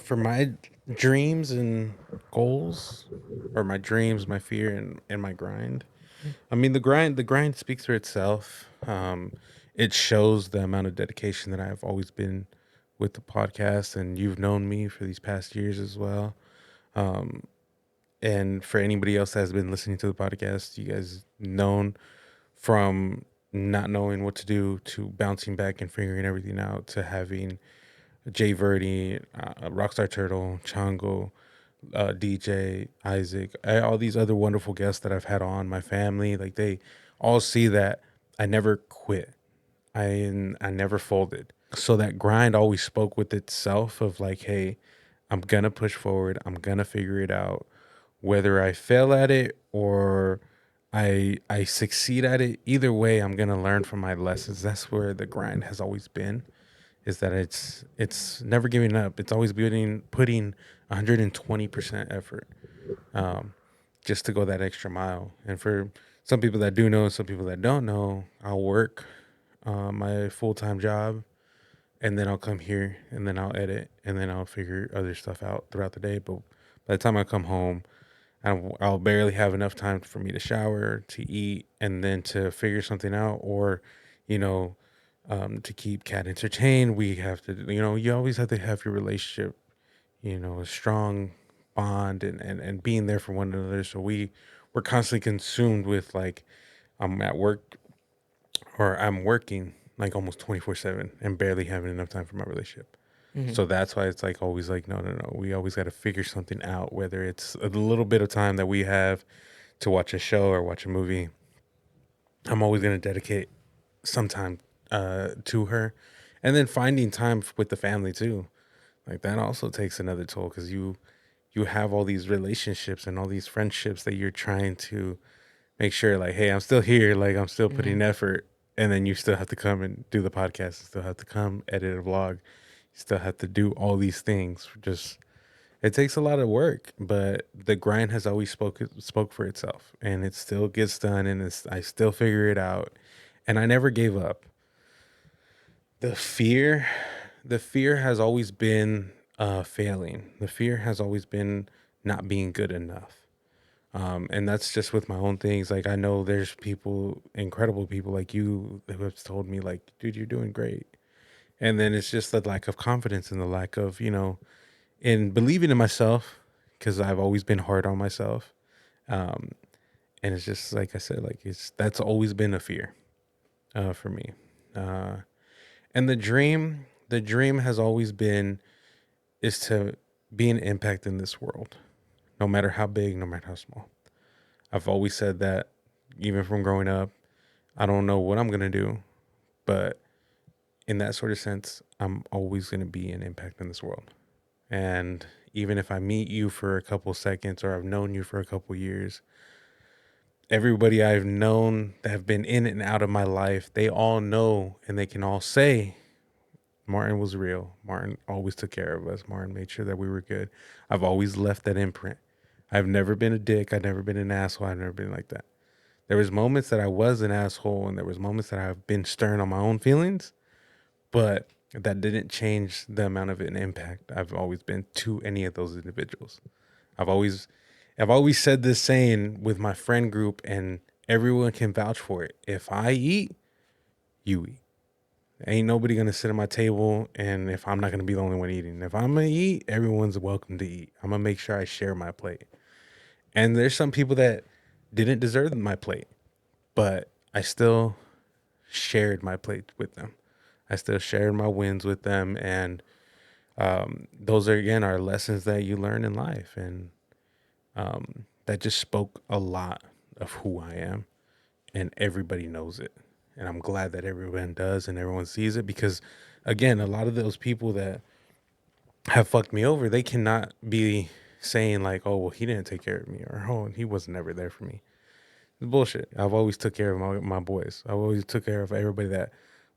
For my dreams and goals, or my dreams, my fear, and my grind. I mean, the grind speaks for itself. It shows the amount of dedication that I've always been with the podcast, and you've known me for these past years as well. Um, and for anybody else that has been listening to the podcast, you guys known from not knowing what to do to bouncing back and figuring everything out to having Jay Verdi, Rockstar Turtle, Chango, DJ, Isaac, all these other wonderful guests that I've had on, my family, like they all see that I never quit. I never folded. So that grind always spoke with itself of like, hey, I'm gonna push forward. I'm gonna figure it out. Whether I fail at it or I succeed at it, either way, I'm gonna learn from my lessons. That's where the grind has always been. Is that it's never giving up. It's always putting 120% effort, um, just to go that extra mile. And for some people that do know, and some people that don't know, I'll work my full time job, and then I'll come here, and then I'll edit, and then I'll figure other stuff out throughout the day. But by the time I come home, I'll barely have enough time for me to shower, to eat, and then to figure something out, or, you know, to keep Cat entertained. We have to, you always have to have your relationship, a strong bond and being there for one another. So we're constantly consumed with like, I'm at work or I'm working like almost 24/7 and barely having enough time for my relationship. Hmm. So that's why it's like always like, no, no, no. We always got to figure something out, whether it's a little bit of time that we have to watch a show or watch a movie. I'm always going to dedicate some time to her. And then finding time with the family too. Like that also takes another toll because you have all these relationships and all these friendships that you're trying to make sure like, hey, I'm still here, like I'm still Hmm. putting effort, and then you still have to come and do the podcast, you still have to come edit a vlog, you still have to do all these things. Just it takes a lot of work, but the grind has always spoke for itself, and it still gets done, and I still figure it out, and I never gave up. The fear, the fear has always been failing. The fear has always been not being good enough. And that's just with my own things. Like I know there's people, incredible people like you, who have told me like, dude, you're doing great. And then it's just the lack of confidence and the lack of, in believing in myself, because I've always been hard on myself. Um, and it's just like I said, like that's always been a fear for me. Uh, and the dream has always been is to be an impact in this world, no matter how big, no matter how small. I've always said that, even from growing up. I don't know what I'm gonna do, but in that sort of sense, I'm always gonna be an impact in this world. And even if I meet you for a couple seconds or I've known you for a couple years, everybody I've known that have been in and out of my life, they all know and they can all say Martin was real. Martin always took care of us. Martin made sure that we were good. I've always left that imprint. I've never been a dick. I've never been an asshole. I've never been like that. There was moments that I was an asshole, and there was moments that I've been stern on my own feelings, but that didn't change the amount of an impact I've always been to any of those individuals. I've always I've always said this saying with my friend group, and everyone can vouch for it. If I eat, you eat. Ain't nobody gonna sit at my table, and if I'm not gonna be the only one eating. If I'm gonna eat, everyone's welcome to eat. I'm gonna make sure I share my plate. And there's some people that didn't deserve my plate, but I still shared my plate with them. I still shared my wins with them, and those are again are lessons that you learn in life, and that just spoke a lot of who I am, and everybody knows it, and I'm glad that everyone does and everyone sees it because, again, a lot of those people that have fucked me over, they cannot be saying like, oh well, he didn't take care of me, or oh he was never there for me. It's bullshit. I've always took care of my boys. I've always took care of everybody that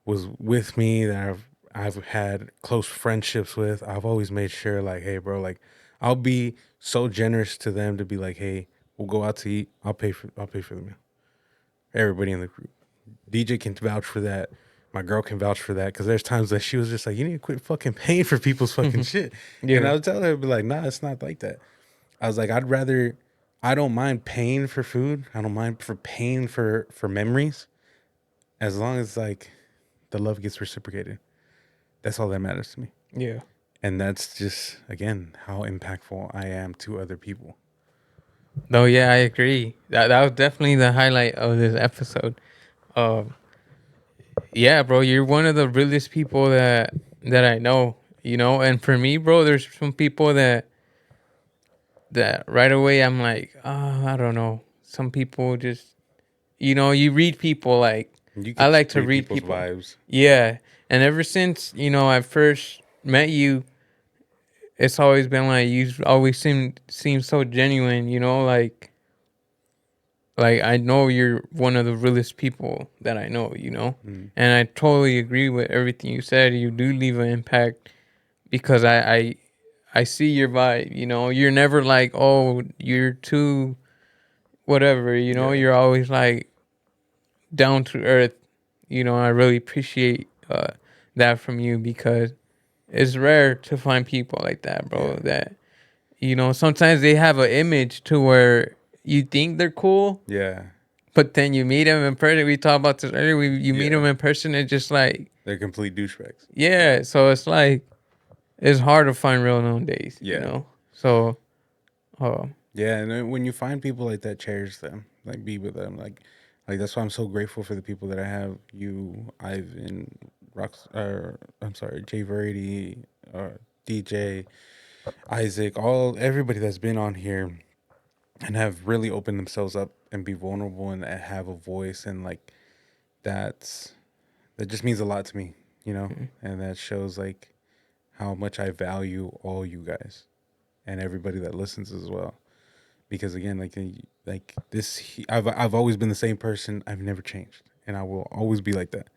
was with me that I've had close friendships with. I've always made sure like, hey bro, like I'll be so generous to them to be like, hey, we'll go out to eat. I'll pay for the meal. Everybody in the group. DJ can vouch for that. My girl can vouch for that because there's times that she was just like, you need to quit fucking paying for people's fucking shit. And Yeah. I would tell her, be like, nah, it's not like that. I was like, I don't mind paying for food. I don't mind for paying for memories, as long as like the love gets reciprocated. That's all that matters to me. Yeah. And that's just again how impactful I am to other people. No, yeah, I agree. That was definitely the highlight of this episode. Um, Yeah, bro, you're one of the realest people that I know. And for me, bro, there's some people that right away I'm like, I don't know. Some people just, you read people like You I could like to read read people's people. vibes. Yeah, and ever since I first met you, it's always been like you always seem so genuine. Like I know you're one of the realest people that I know. Mm. And I totally agree with everything you said. You do leave an impact because I see your vibe. You're never like, oh, you're too whatever. Yeah. You're always like down to earth. I really appreciate that from you because it's rare to find people like that, bro. Yeah. That sometimes they have an image to where you think they're cool, Yeah. but then you meet them in person. We talked about this earlier. You meet them Yeah. in person, it's just like, They're complete douchebags. yeah. So it's like it's hard to find real nowadays. Yeah. So, uh, Yeah, and then when you find people like that, cherish them, like be with them, like that's why I'm so grateful for the people that I have. You, Ivan, I'm sorry, Jay Verdi, DJ, Isaac, everybody that's been on here and have really opened themselves up and be vulnerable and have a voice, and like that's that just means a lot to me, and that shows like how much I value all you guys and everybody that listens as well. Because again, like this, I've always been the same person. I've never changed, and I will always be like that.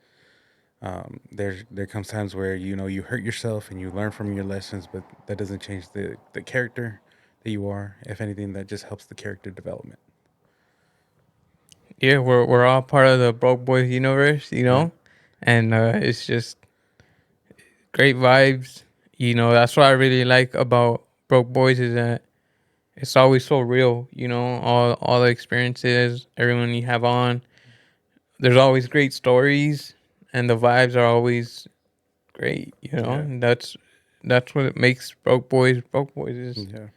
There comes times where you hurt yourself and you learn from your lessons, but that doesn't change the character that you are. If anything, that just helps the character development. yeah, we're all part of the Broke Boys universe, Yeah, and it's just great vibes. That's what I really like about Broke Boys is that it's always so real. All the experiences, everyone you have on. There's always great stories, and the vibes are always great. yeah, And that's what it makes Broke Boys. Broke Boys is yeah,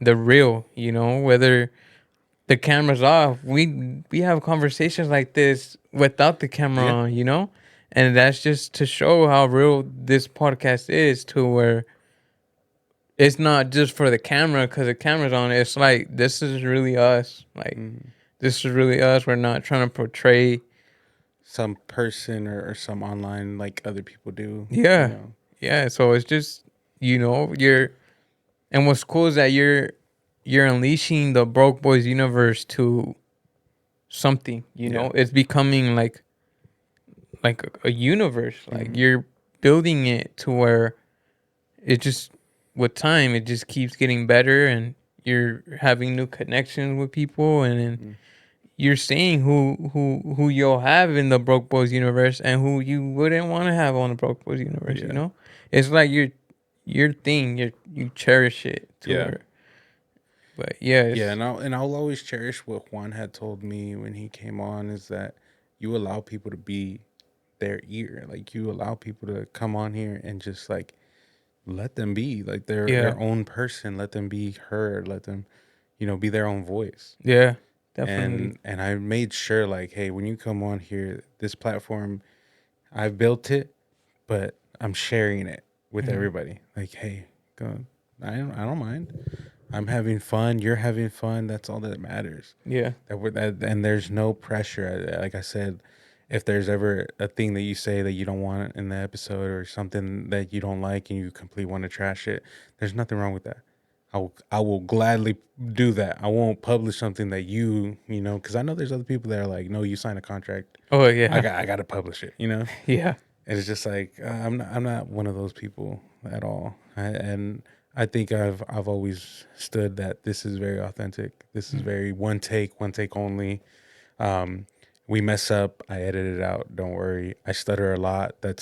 the real. Whether the camera's off, we have conversations like this without the camera yeah, on. And that's just to show how real this podcast is. To where it's not just for the camera because the camera's on. It's like this is really us. Like mm. this is really us. We're not trying to portray. Some person or some online like other people do. Yeah, yeah. So it's just you're and what's cool is that you're unleashing the Broke Boys universe to something. Yeah, It's becoming like a universe. Like hmm, you're building it to where it just with time it just keeps getting better and you're having new connections with people and then mm. you're seeing who you'll have in the Broke Boys universe and who you wouldn't want to have on the Broke Boys universe. Yeah, It's like your thing. You cherish it to yeah. where. But yeah, Yeah, it's, and I'll always cherish what Juan had told me when he came on, is that you allow people to be their ear. Like you allow people to come on here and just like let them be like yeah, their own person, let them be heard, let them, be their own voice. yeah, definitely. And I made sure like, hey, when you come on here, this platform, I've built it, but I'm sharing it with Mhm. everybody. Like, hey, go. I don't mind. I'm having fun. You're having fun. That's all that matters. Yeah, And there's no pressure. Like I said, if there's ever a thing that you say that you don't want in the episode or something that you don't like and you completely want to trash it, there's nothing wrong with that. I will gladly do that. I won't publish something that because I know there's other people that are like, no, you sign a contract. oh I yeah, got to publish it. yeah, And it's just like I'm not one of those people at all. And I think I've always stood that this is very authentic. This is very one take only. Um, we mess up, I edit it out. Don't worry. I stutter a lot. That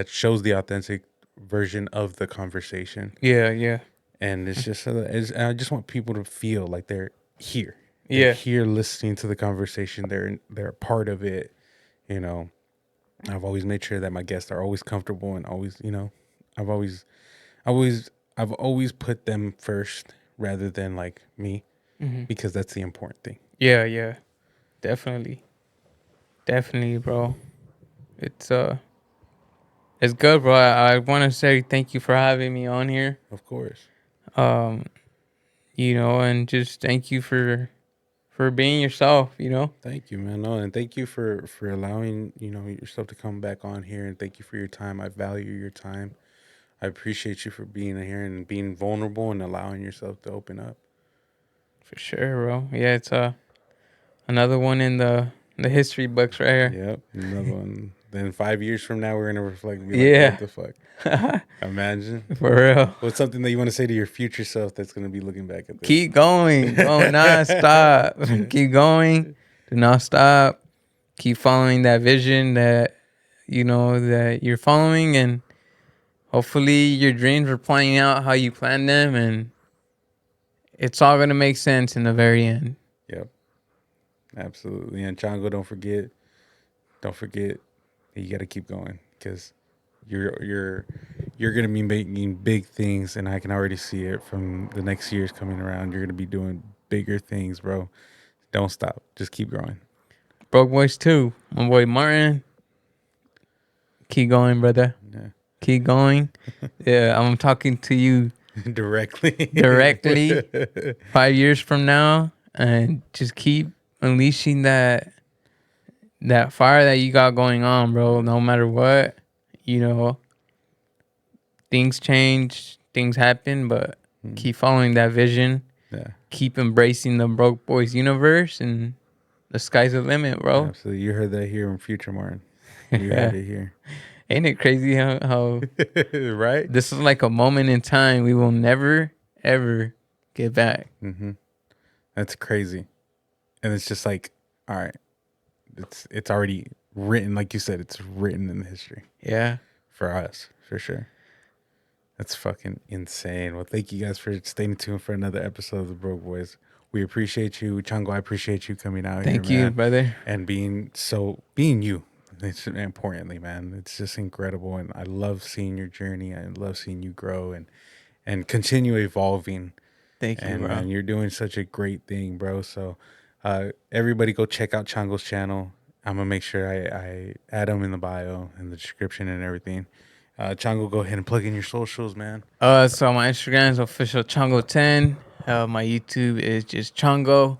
shows the authentic version of the conversation. yeah, yeah, And it's just and I just want people to feel like they're here. They're yeah, here listening to the conversation. They're a part of it. You know, I've always made sure that my guests are always comfortable and always, I've always, I've always put them first rather than like me, hmm, because that's the important thing. yeah, yeah. Definitely, definitely, bro. It's it's good, bro. I want to say thank you for having me on here. Of course. Um, and just thank you for being yourself. Thank you, man. No, and thank you for allowing, yourself to come back on here, and thank you for your time. I value your time. I appreciate you for being here and being vulnerable and allowing yourself to open up. For sure, bro. Yeah, it's another one in the history books right here. Yep. Another one. Then 5 years from now, we're gonna reflect and be like, Yeah, what the fuck? Imagine. for real. What's something that you want to say to your future self that's gonna be looking back at this? Keep going. Don't not stop. Keep going. Do not stop. Keep following that vision that that you're following, and hopefully your dreams are playing out how you planned them, and it's all gonna make sense in the very end. Yep. Absolutely. And Chango, don't forget, you got to keep going because you're gonna be making big things, and I can already see it from the next years coming around. You're gonna be doing bigger things, bro. Don't stop. Just keep growing. Broke Boys 2. My boy Martin. Keep going, brother. Yeah. Keep going. Yeah, I'm talking to you Directly. 5 years from now, and just keep unleashing that fire that you got going on, bro. No matter what, things change, things happen, but keep following that vision. Yeah. Keep embracing the Broke Boys universe, and the sky's the limit, bro. Absolutely. You heard that here in Future, Martin. You heard it here. Ain't it crazy how Right? this is like a moment in time we will never, ever get back? Mm-hmm. That's crazy. And it's just like, all right, it's already written, like you said, it's written in history Yeah. for us, for sure. That's fucking insane. Well, thank you guys for staying tuned for another episode of the Broke Boys. We appreciate you. Chango, I appreciate you coming out Thank here, you, man. brother. And being you. It's importantly, man. It's just incredible. And I love seeing your journey. I love seeing you grow and continue evolving. Thank you, And bro. man, you're doing such a great thing, bro. So everybody go check out Chango's channel. I'm gonna make sure I add him in the bio and the description and everything. Chango, go ahead and plug in your socials, man. So my Instagram is official Chango10. My YouTube is just Chango.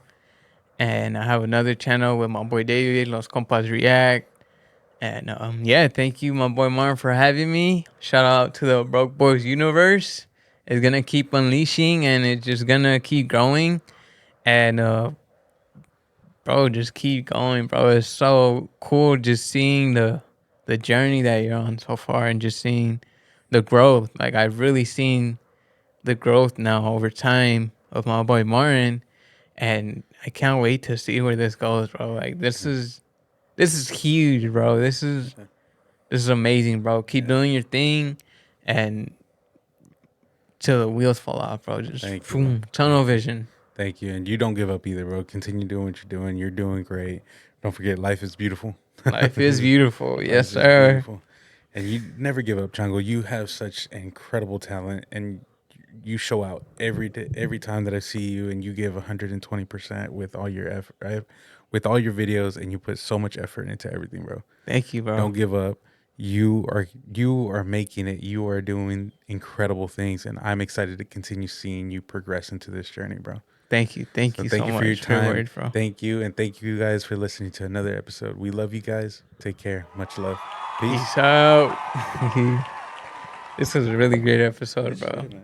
And I have another channel with my boy David, Los Compas React. And thank you, my boy Martin, for having me. Shout out to the Broke Boys universe. It's gonna keep unleashing, and it's just gonna keep growing. And bro, just keep going, bro. It's so cool just seeing the journey that you're on so far, and just seeing the growth. Like, I've really seen the growth now over time of my boy Martin, and I can't wait to see where this goes, bro. Like, this is huge, bro. This is amazing, bro. Keep doing your thing, and till the wheels fall off, bro. Just Thank you, boom, tunnel vision. Thank you. And you don't give up either, bro. Continue doing what you're doing. You're doing great. Don't forget, life is beautiful. Life is beautiful. Life Yes, is sir. beautiful. And you never give up, Chango. You have such incredible talent, and you show out every day, every time that I see you, and you give 120% with all your effort, right? With all your videos, and you put so much effort into everything, bro. Thank you, bro. Don't give up. You are making it. You are doing incredible things, and I'm excited to continue seeing you progress into this journey, bro. Thank you. Thank you so much for your time. Good word, bro. Thank you, and thank you guys for listening to another episode. We love you guys. Take care. Much love. Peace. Peace out. This was a really great episode, bro. Shit, man.